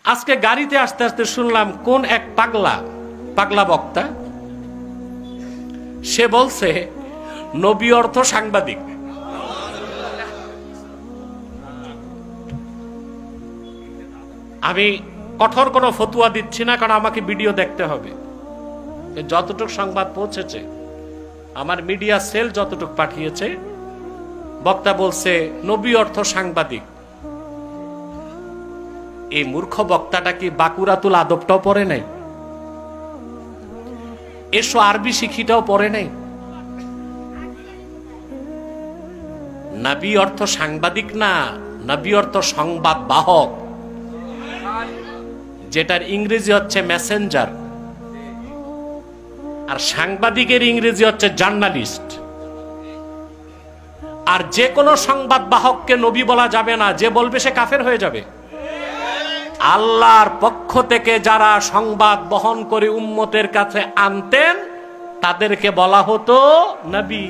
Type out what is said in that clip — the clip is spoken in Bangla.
আজকে গাড়িতে আসতে আসতে শুনলাম কোন এক পাগলা বক্তা, সে বলছে নবী অর্থ সাংবাদিক। আমি কঠোর কোনো ফতুয়া দিচ্ছি না, কারণ আমাকে ভিডিও দেখতে হবে। যতটুক সংবাদ পৌঁছেছে, আমার মিডিয়া সেল যতটুক পাঠিয়েছে, বক্তা বলছে নবী অর্থ সাংবাদিক। এই মূর্খ বক্তাটা কি বাকুরাতুল আদবটাও পড়ে নাই? এসো আরবি শিখিটাও পড়ে নাই? নবী অর্থ সাংবাদিক না, নবী অর্থ সংবাদ বাহক, যেটার ইংরেজি হচ্ছে মেসেঞ্জার, আর সাংবাদিকের ইংরেজি হচ্ছে জার্নালিস্ট। আর যে কোনো সংবাদ বাহককে নবী বলা যাবে না, যে বলবে সে কাফের হয়ে যাবে। আল্লাহর পক্ষ থেকে যারা সংবাদ বহন করে উম্মতের কাছে আনতেন, তাদেরকে বলা হতো নবী।